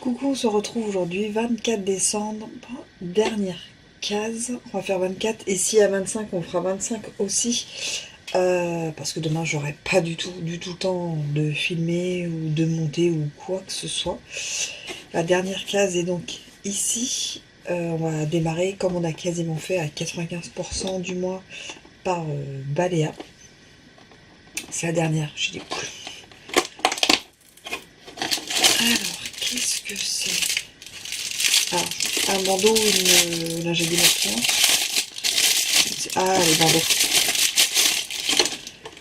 Coucou, on se retrouve aujourd'hui, 24 décembre, dernière case. On va faire 24 et si à 25, on fera 25 aussi. Parce que demain, j'aurai pas du tout le temps de filmer ou de monter ou quoi que ce soit. La dernière case est donc ici. On va démarrer comme on a quasiment fait à 95% du mois par Baléa. C'est la dernière, j'ai dit cool. Alors, qu'est-ce que c'est? Ah, un bandeau ou une lingette démaquillante. Ah, les bandeaux.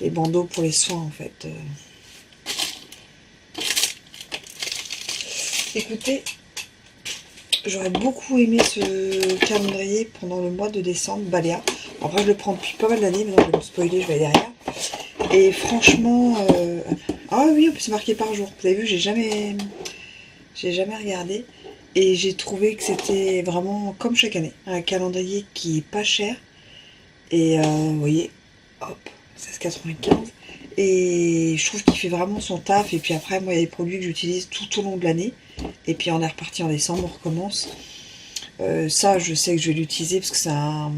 Les bandeaux pour les soins, en fait. Écoutez, j'aurais beaucoup aimé ce calendrier pendant le mois de décembre, Baléa. Après, je le prends depuis pas mal d'années, mais non, je vais me spoiler, je vais aller derrière. Et franchement... Ah oui, c'est marqué par jour. Vous avez vu, j'ai jamais regardé. Et j'ai trouvé que c'était vraiment, comme chaque année, un calendrier qui est pas cher. Et vous voyez, hop, 16,95. Et je trouve qu'il fait vraiment son taf. Et puis après, moi, il y a des produits que j'utilise tout au long de l'année. Et puis on est reparti en décembre, on recommence. Ça, je sais que je vais l'utiliser parce que c'est un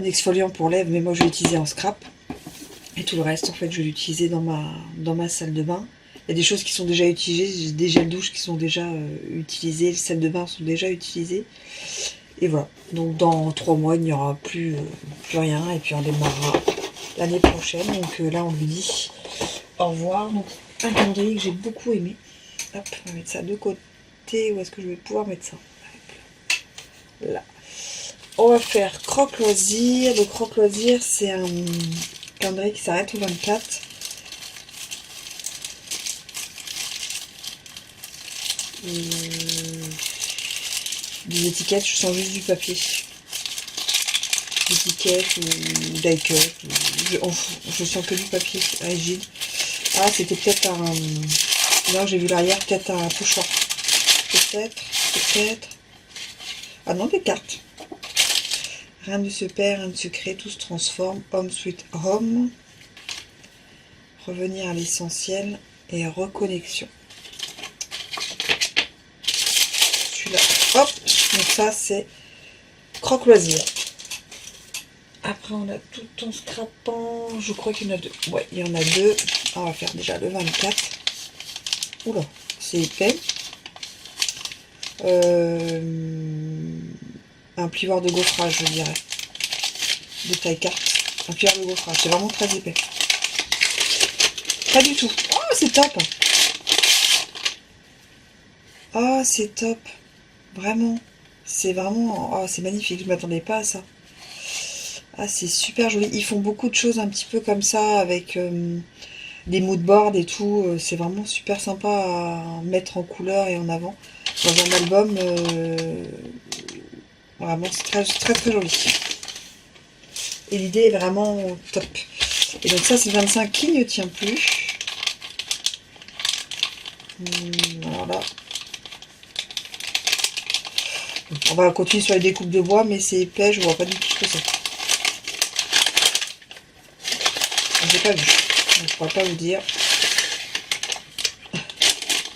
exfoliant pour lèvres. Mais moi, je vais l'utiliser en scrap. Et tout le reste, en fait, je vais l'utiliser dans ma salle de bain. Il y a des choses qui sont déjà utilisées, des gels douche qui sont déjà utilisés, les salles de bain sont déjà utilisées. Et voilà. Donc dans 3 mois, il n'y aura plus rien. Et puis on démarrera l'année prochaine. Donc là, on lui dit au revoir. Donc un calendrier que j'ai beaucoup aimé. Hop, on va mettre ça de côté. Où est-ce que je vais pouvoir mettre ça? Là. On va faire Croque Loisir. Le Croque Loisir, c'est un calendrier qui s'arrête au 24. Des étiquettes, je sens juste du papier. D'étiquettes ou d'iCut. Je sens que du papier rigide. Ah, c'était peut-être un... Non, j'ai vu l'arrière, peut-être un pochoir. Peut-être. Ah non, des cartes. Rien ne se perd, rien ne se crée, tout se transforme. Home sweet home. Revenir à l'essentiel et reconnexion. Celui-là, hop. Donc ça, c'est Croque Loisir. Après, on a tout en scrapant. Je crois qu'il y en a deux. Ouais, il y en a deux. On va faire déjà le 24. Oula, c'est épais. Un plioir de gaufrage, je dirais. De taille carte. Un plioir de gaufrage. C'est vraiment très épais. Pas du tout. Oh, c'est top. Oh, c'est top. Vraiment. C'est vraiment... Oh, c'est magnifique. Je ne m'attendais pas à ça. Ah, c'est super joli. Ils font beaucoup de choses un petit peu comme ça, avec des mood boards et tout. C'est vraiment super sympa à mettre en couleur et en avant dans un album. Vraiment, c'est très joli. Et l'idée est vraiment top. Et donc ça, c'est le 25 qui ne tient plus. Voilà. On va continuer sur les découpes de bois, mais c'est épais, je vois pas du tout ce que c'est. J'ai pas vu. Je ne pourrais pas vous dire.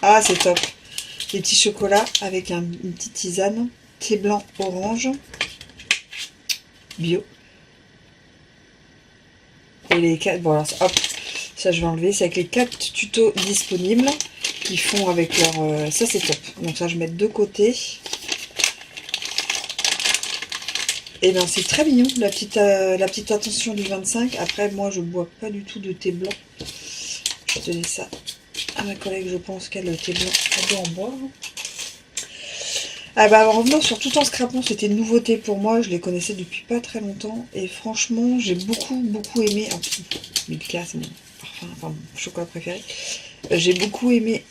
Ah, c'est top. Des petits chocolats avec une petite tisane. Thé blanc orange. Bio. Et les 4... Voilà, hop. Ça, je vais enlever. C'est avec les 4 tutos disponibles qu'ils font avec leur... ça, c'est top. Donc ça, je vais mettre de côté. Et bien, c'est très mignon, la petite attention du 25. Après, moi, je bois pas du tout de thé blanc. Je vais donner ça à ma collègue, je pense qu'elle, le thé blanc, elle doit en boire. Ah bah, en revenant sur Tout en scrapant, c'était une nouveauté pour moi. Je les connaissais depuis pas très longtemps. Et franchement, j'ai beaucoup aimé... Oh, Milka, c'est mon parfum, enfin, mon chocolat préféré. J'ai beaucoup aimé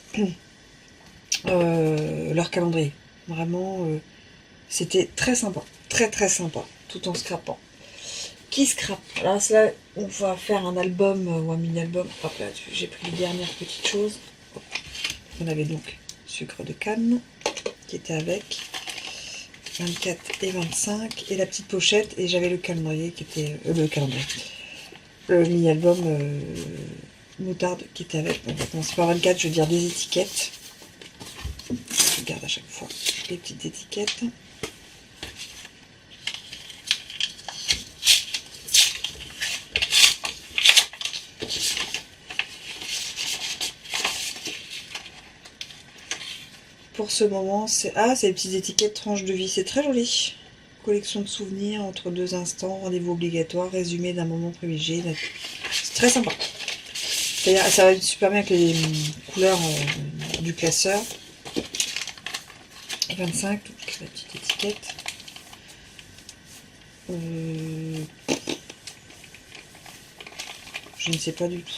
leur calendrier. Vraiment, c'était très sympa. Très sympa, tout en scrapant. Qui scrape? Là, on va faire un album ou un mini-album. Hop là, j'ai pris les dernières petites choses. On avait donc sucre de canne qui était avec. 24 et 25 et la petite pochette, et j'avais le calendrier qui était le calendrier, le mini-album moutarde qui était avec. Bon, c'est pas 24, je veux dire des étiquettes. Je garde à chaque fois les petites étiquettes. Pour ce moment, c'est les petites étiquettes tranches de vie, c'est très joli. Collection de souvenirs entre deux instants, rendez-vous obligatoire, résumé d'un moment privilégié. C'est très sympa. Ça va super bien avec les couleurs du classeur. Et 25, donc la petite étiquette. Je ne sais pas du tout.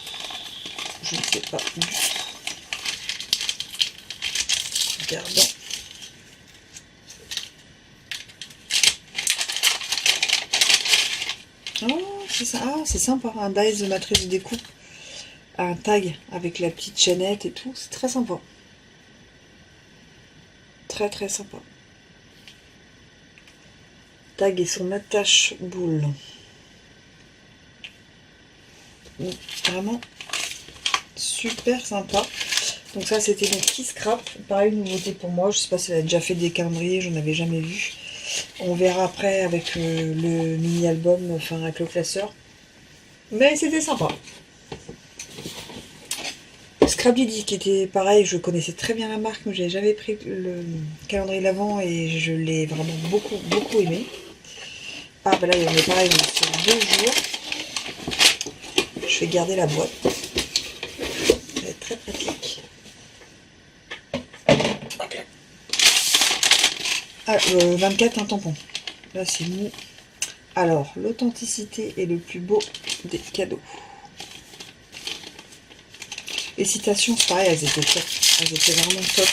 Je ne sais pas du tout. Regardons. Oh, c'est ça. Ah, c'est sympa. Un dies de matrice de découpe. Un tag avec la petite chaînette et tout. C'est très sympa. Très très sympa. Tag et son attache boule. Vraiment super sympa. Donc ça c'était mon petit scrap. Pareil, une nouveauté pour moi. Je sais pas si elle a déjà fait des calendriers, je n'en avais jamais vu. On verra après avec le mini-album, enfin avec le classeur. Mais c'était sympa. Scrap Didi qui était pareil, je connaissais très bien la marque, mais j'avais jamais pris le calendrier l'avant et je l'ai vraiment beaucoup aimé. Ah bah là on est pareil, on est sur 2 jours. Je vais garder la boîte. Ça va être très pratique. Ah, 24 un tampon. Là c'est mou. Alors, l'authenticité est le plus beau des cadeaux. Les citations, c'est pareil, elles étaient top. Elles étaient vraiment top.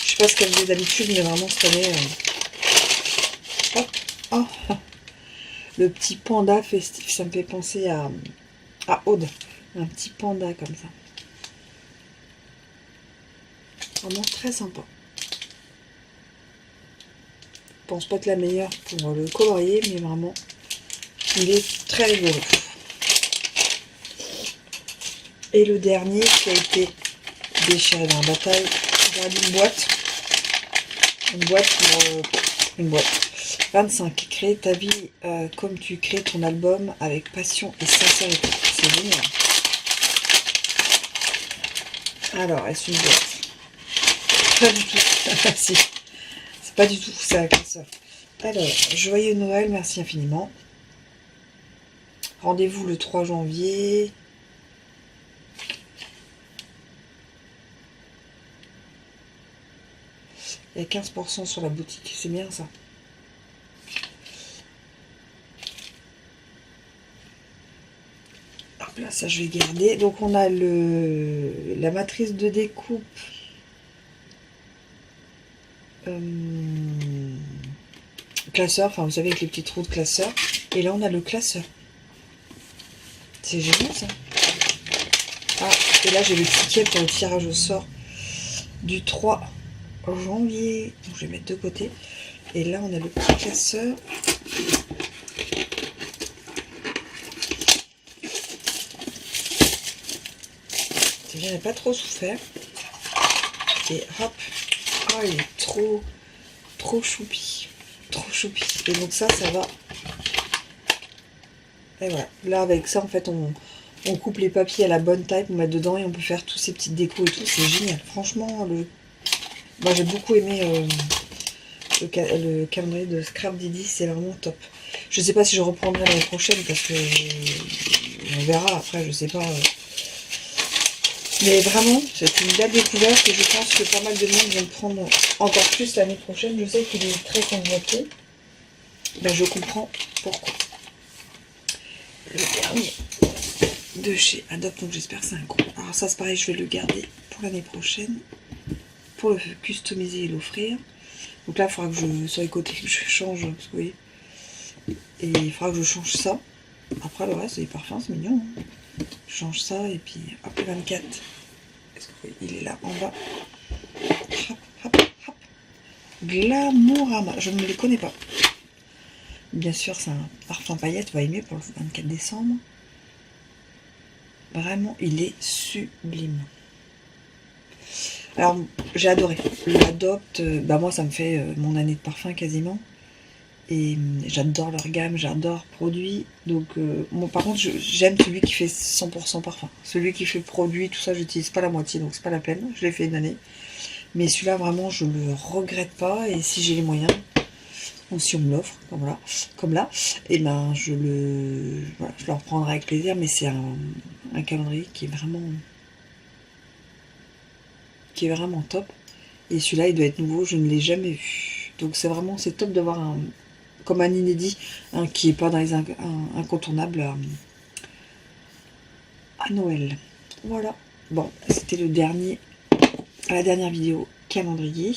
Je sais pas ce qu'elles faisaient d'habitude, mais vraiment cette année. Hop. Oh. Le petit panda festif, ça me fait penser à Aude. Un petit panda comme ça. Vraiment très sympa. Je pense pas être la meilleure pour le colorier, mais vraiment, il est très rigolo. Et le dernier qui a été déchiré dans la bataille, regardez une boîte. Une boîte. 25. Créer ta vie comme tu crées ton album avec passion et sincérité. C'est génial. Alors, est-ce une boîte? Pas du tout. Si. C'est pas du tout, c'est un classeur. Alors, joyeux Noël, merci infiniment. Rendez-vous le 3 janvier. Il y a 15% sur la boutique, c'est bien ça. Hop là, ça je vais garder. Donc on a la matrice de découpe. Classeur, enfin vous savez avec les petits trous de classeur. Et là on a le classeur. C'est génial ça. Ah, et là j'ai le ticket pour le tirage au sort du 3 janvier. Donc je vais mettre de côté. Et là on a le petit classeur. C'est bien, il n'a pas trop souffert. Et hop. Oh, il est trop choupi. Trop choupi. Et donc ça va. Et voilà. Là avec ça en fait on coupe les papiers à la bonne taille pour mettre dedans et on peut faire tous ces petites décos et tout. C'est génial. Franchement, moi j'ai beaucoup aimé le calendrier de Scrap Didi. C'est vraiment top. Je sais pas si je reprendrai l'année prochaine parce que on verra après. Je sais pas. Mais vraiment, c'est une belle découverte et je pense que pas mal de monde vont le prendre encore plus l'année prochaine. Je sais qu'il est très convoité. Ben, je comprends pourquoi. Le dernier de chez Adopt, donc j'espère que c'est un gros. Alors ça c'est pareil, je vais le garder pour l'année prochaine. Pour le customiser et l'offrir. Donc là, il faudra que sur les côtés, que je change, parce que vous voyez. Et il faudra que je change ça. Après le reste, c'est parfum, c'est mignon. Hein. Je change ça et puis hop, le 24. Est-ce que il est là en bas. Hop, hop, hop. Glamourama. Je ne les connais pas. Bien sûr, c'est un parfum paillette, va aimer pour le 24 décembre. Vraiment, il est sublime. Alors, j'ai adoré. L'Adopte, bah moi, ça me fait mon année de parfum quasiment. Et j'adore leur gamme, j'adore produit. Donc, moi, par contre, j'aime celui qui fait 100% parfum. Celui qui fait produit, tout ça, j'utilise pas la moitié, donc c'est pas la peine. Je l'ai fait une année. Mais celui-là, vraiment, je le regrette pas. Et si j'ai les moyens, ou si on me l'offre, comme là, et ben je le reprendrai avec plaisir. Mais c'est un calendrier qui est vraiment top. Et celui-là, il doit être nouveau, je ne l'ai jamais vu. Donc c'est top d'avoir comme un inédit, qui est pas dans les incontournables à Noël. Voilà. Bon, c'était la dernière vidéo calendrier.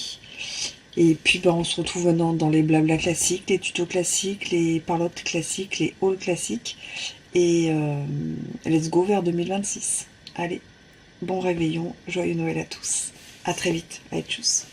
Et puis on se retrouve maintenant dans les blabla classiques, les tutos classiques, les parlottes classiques, les hauls classiques. Et let's go vers 2026. Allez, bon réveillon, joyeux Noël à tous. À très vite. Allez, tchuss.